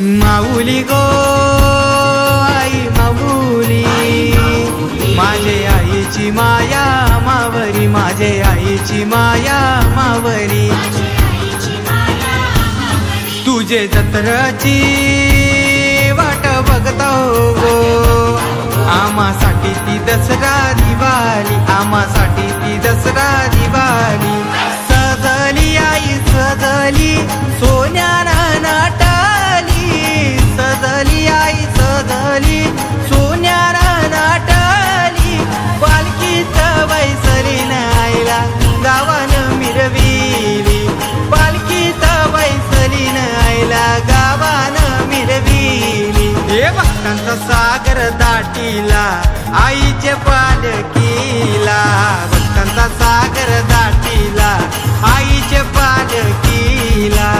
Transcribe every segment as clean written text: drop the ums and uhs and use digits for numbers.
माऊली गो आई माऊली, माझे आईची माया मावरी, माझे आईची माया मावरी, तुझे जत्राची वाट बघतो गो, आमासाठी ती दसरा दिवाळी, आमासाठी ती दसरा दिवाळी, सजली आई सजली सोन्यानं नाटाली, सजली आई सजली सोन्यानं नाटाली, पालखीत बैसलीनं आईला गावानं मिरविली, पालखीत बैसलीनं आईला गावानं मिरविली, हे भक्तांचा सागर दाटीला आईचे पालखीला, भक्तांचा सागर दाटीला आईचे पालखीला,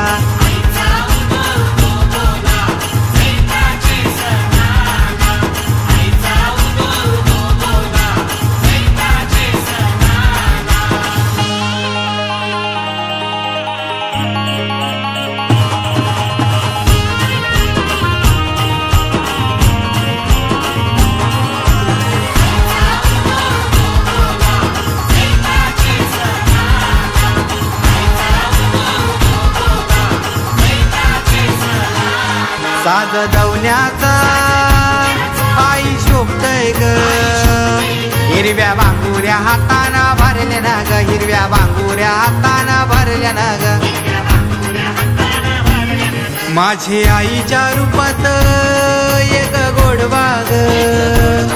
साज दवण्याचा आई शोभतय ग, हिरव्या बांगुऱ्या हाताना भरल्या ना ग, हिरव्या बांगुऱ्या हाताना भरल्या ना ग, माझी आईच्या रूपात एक गोडवा ग.